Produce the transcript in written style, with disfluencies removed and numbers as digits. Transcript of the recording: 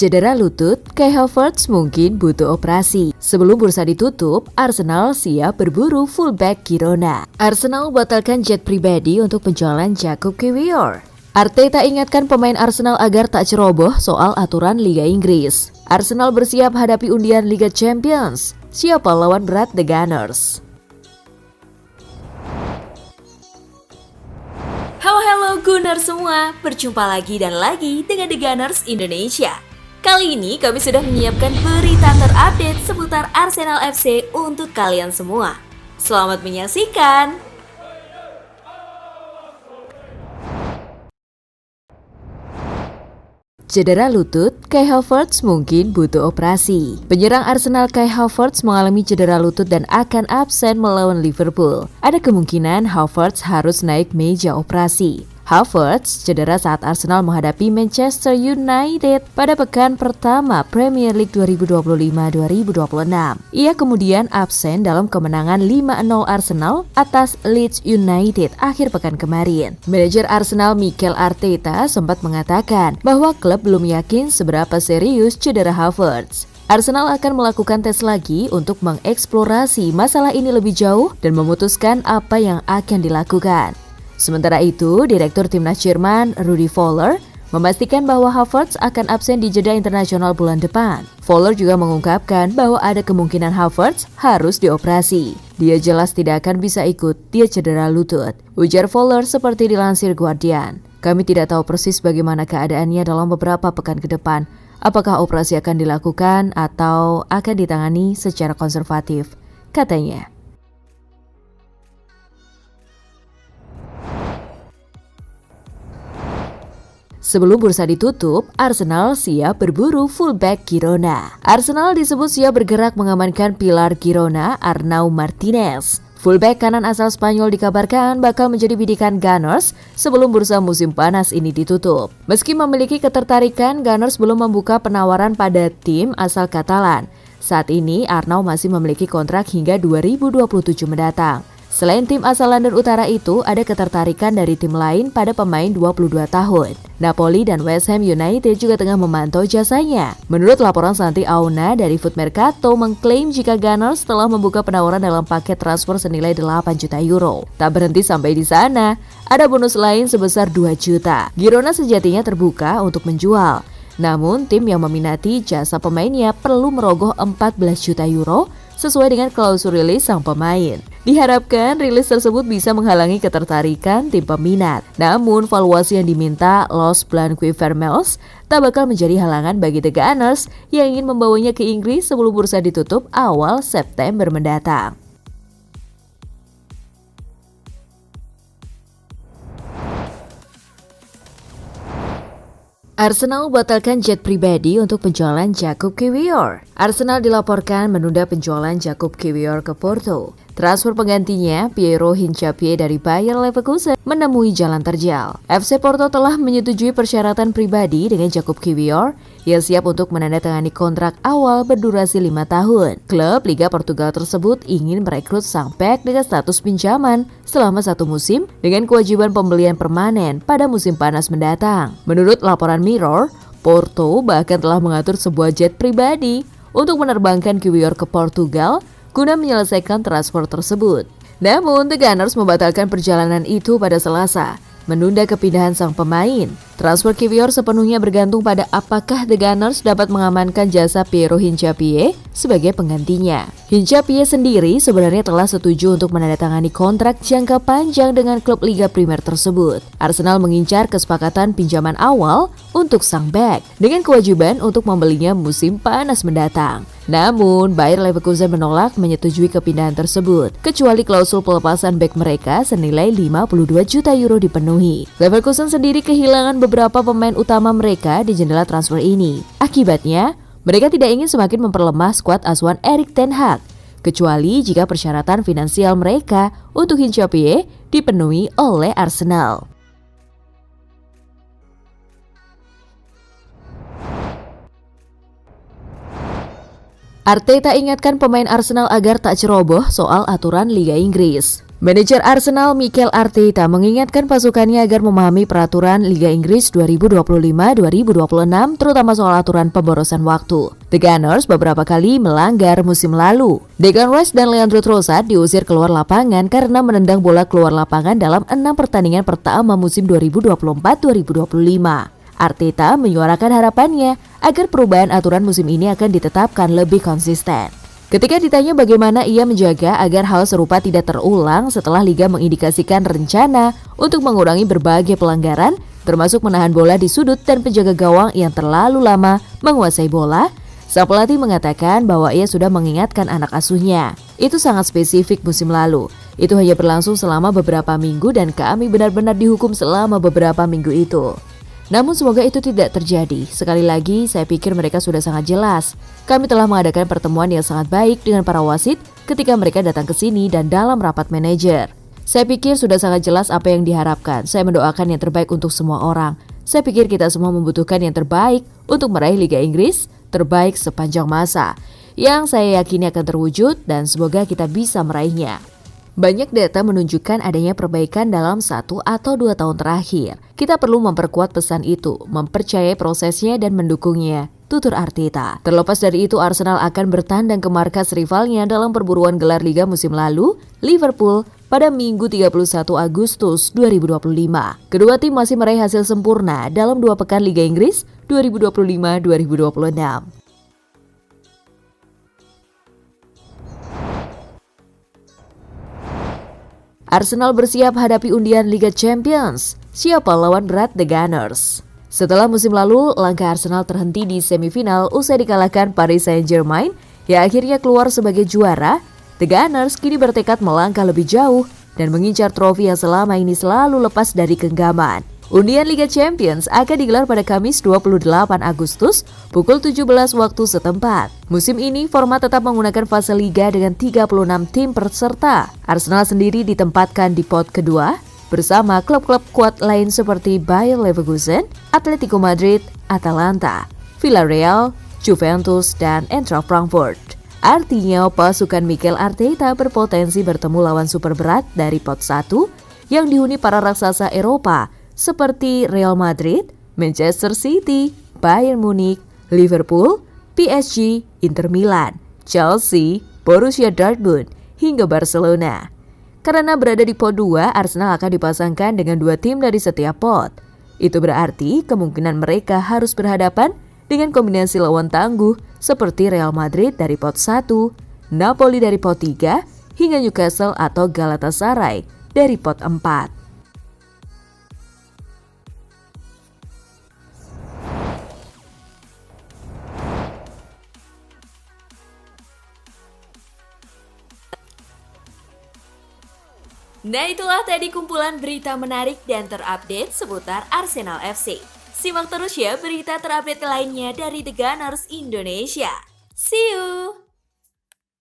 Cedera lutut, Kai Havertz mungkin butuh operasi. Sebelum bursa ditutup, Arsenal siap berburu fullback Girona. Arsenal batalkan jet pribadi untuk penjualan Jakub Kiwior. Arteta ingatkan pemain Arsenal agar tak ceroboh soal aturan Liga Inggris. Arsenal bersiap hadapi undian Liga Champions. Siapa lawan berat The Gunners? Halo Gunners semua, berjumpa lagi dan lagi dengan The Gunners Indonesia. Kali ini kami sudah menyiapkan berita terupdate seputar Arsenal FC untuk kalian semua. Selamat menyaksikan! Cedera lutut, Kai Havertz mungkin butuh operasi. Penyerang Arsenal Kai Havertz mengalami cedera lutut dan akan absen melawan Liverpool. Ada kemungkinan Havertz harus naik meja operasi. Havertz cedera saat Arsenal menghadapi Manchester United pada pekan pertama Premier League 2025-2026. Ia kemudian absen dalam kemenangan 5-0 Arsenal atas Leeds United akhir pekan kemarin. Manajer Arsenal Mikel Arteta sempat mengatakan bahwa klub belum yakin seberapa serius cedera Havertz. Arsenal akan melakukan tes lagi untuk mengeksplorasi masalah ini lebih jauh dan memutuskan apa yang akan dilakukan. Sementara itu, Direktur Timnas Jerman Rudi Völler memastikan bahwa Havertz akan absen di jeda internasional bulan depan. Völler juga mengungkapkan bahwa ada kemungkinan Havertz harus dioperasi. Dia jelas tidak akan bisa ikut, dia cedera lutut. Ujar Völler seperti dilansir Guardian. Kami tidak tahu persis bagaimana keadaannya dalam beberapa pekan ke depan. Apakah operasi akan dilakukan atau akan ditangani secara konservatif, katanya. Sebelum bursa ditutup, Arsenal siap berburu fullback Girona. Arsenal disebut siap bergerak mengamankan pilar Girona, Arnau Martinez. Fullback kanan asal Spanyol dikabarkan bakal menjadi bidikan Gunners sebelum bursa musim panas ini ditutup. Meski memiliki ketertarikan, Gunners belum membuka penawaran pada tim asal Katalan. Saat ini, Arnau masih memiliki kontrak hingga 2027 mendatang. Selain tim asal London Utara itu, ada ketertarikan dari tim lain pada pemain 22 tahun. Napoli dan West Ham United juga tengah memantau jasanya. Menurut laporan Santi Auna dari Foot Mercato mengklaim jika Gunners telah membuka penawaran dalam paket transfer senilai 8 juta euro. Tak berhenti sampai di sana, ada bonus lain sebesar 2 juta. Girona sejatinya terbuka untuk menjual. Namun, tim yang meminati jasa pemainnya perlu merogoh 14 juta euro sesuai dengan klausul rilis sang pemain. Diharapkan rilis tersebut bisa menghalangi ketertarikan tim peminat. Namun, valuasi yang diminta Los Blanquivermells tak bakal menjadi halangan bagi The Gunners yang ingin membawanya ke Inggris sebelum bursa ditutup awal September mendatang. Arsenal batalkan jet pribadi untuk penjualan Jakub Kiwior. Arsenal dilaporkan menunda penjualan Jakub Kiwior ke Porto. Transfer penggantinya, Piero Hincapié dari Bayer Leverkusen, menemui jalan terjal. FC Porto telah menyetujui persyaratan pribadi dengan Jakub Kiwior yang siap untuk menandatangani kontrak awal berdurasi 5 tahun. Klub Liga Portugal tersebut ingin merekrut sang bek dengan status pinjaman selama 1 musim dengan kewajiban pembelian permanen pada musim panas mendatang. Menurut laporan Mirror, Porto bahkan telah mengatur sebuah jet pribadi untuk menerbangkan Kiwior ke Portugal guna menyelesaikan transfer tersebut. Namun, The Gunners membatalkan perjalanan itu pada Selasa, menunda kepindahan sang pemain. Transfer Kiwior sepenuhnya bergantung pada apakah The Gunners dapat mengamankan jasa Piero Hincapié sebagai penggantinya. Hincapié sendiri sebenarnya telah setuju untuk menandatangani kontrak jangka panjang dengan klub Liga Primer tersebut. Arsenal mengincar kesepakatan pinjaman awal untuk sang bek dengan kewajiban untuk membelinya musim panas mendatang. Namun, Bayer Leverkusen menolak menyetujui kepindahan tersebut, kecuali klausul pelepasan bek mereka senilai 52 juta euro dipenuhi. Leverkusen sendiri kehilangan beberapa pemain utama mereka di jendela transfer ini. Akibatnya, mereka tidak ingin semakin memperlemah skuad asuhan Erik ten Hag, kecuali jika persyaratan finansial mereka untuk Hincapié dipenuhi oleh Arsenal. Arteta ingatkan pemain Arsenal agar tak ceroboh soal aturan Liga Inggris. Manajer Arsenal Mikel Arteta mengingatkan pasukannya agar memahami peraturan Liga Inggris 2025-2026 terutama soal aturan pemborosan waktu. The Gunners beberapa kali melanggar musim lalu. Declan Rice dan Leandro Trossard diusir keluar lapangan karena menendang bola keluar lapangan dalam 6 pertandingan pertama musim 2024-2025. Arteta menyuarakan harapannya agar perubahan aturan musim ini akan ditetapkan lebih konsisten. Ketika ditanya bagaimana ia menjaga agar hal serupa tidak terulang setelah Liga mengindikasikan rencana untuk mengurangi berbagai pelanggaran, termasuk menahan bola di sudut dan penjaga gawang yang terlalu lama menguasai bola, sang pelatih mengatakan bahwa ia sudah mengingatkan anak asuhnya. Itu sangat spesifik musim lalu. Itu hanya berlangsung selama beberapa minggu dan kami benar-benar dihukum selama beberapa minggu itu. Namun semoga itu tidak terjadi. Sekali lagi, saya pikir mereka sudah sangat jelas. Kami telah mengadakan pertemuan yang sangat baik dengan para wasit ketika mereka datang ke sini dan dalam rapat manajer. Saya pikir sudah sangat jelas apa yang diharapkan. Saya mendoakan yang terbaik untuk semua orang. Saya pikir kita semua membutuhkan yang terbaik untuk meraih Liga Inggris terbaik sepanjang masa, yang saya yakini akan terwujud dan semoga kita bisa meraihnya. Banyak data menunjukkan adanya perbaikan dalam 1 atau 2 tahun terakhir. Kita perlu memperkuat pesan itu, mempercayai prosesnya dan mendukungnya, tutur Arteta. Terlepas dari itu, Arsenal akan bertandang ke markas rivalnya dalam perburuan gelar Liga musim lalu, Liverpool, pada Minggu 31 Agustus 2025. Kedua tim masih meraih hasil sempurna dalam 2 pekan Liga Inggris 2025-2026. Arsenal bersiap hadapi undian Liga Champions. Siapa lawan berat The Gunners? Setelah musim lalu, langkah Arsenal terhenti di semifinal usai dikalahkan Paris Saint-Germain yang akhirnya keluar sebagai juara. The Gunners kini bertekad melangkah lebih jauh dan mengincar trofi yang selama ini selalu lepas dari genggaman. Undian Liga Champions akan digelar pada Kamis 28 Agustus pukul 17 waktu setempat. Musim ini format tetap menggunakan fase Liga dengan 36 tim peserta. Arsenal sendiri ditempatkan di pot kedua bersama klub-klub kuat lain seperti Bayer Leverkusen, Atletico Madrid, Atalanta, Villarreal, Juventus, dan Eintracht Frankfurt. Artinya pasukan Mikel Arteta berpotensi bertemu lawan super berat dari pot 1 yang dihuni para raksasa Eropa seperti Real Madrid, Manchester City, Bayern Munich, Liverpool, PSG, Inter Milan, Chelsea, Borussia Dortmund, hingga Barcelona. Karena berada di pot 2, Arsenal akan dipasangkan dengan 2 tim dari setiap pot. Itu berarti kemungkinan mereka harus berhadapan dengan kombinasi lawan tangguh seperti Real Madrid dari pot 1, Napoli dari pot 3, hingga Newcastle atau Galatasaray dari pot 4. Nah, itulah tadi kumpulan berita menarik dan terupdate seputar Arsenal FC. Simak terus ya berita terupdate lainnya dari The Gunners Indonesia. See you!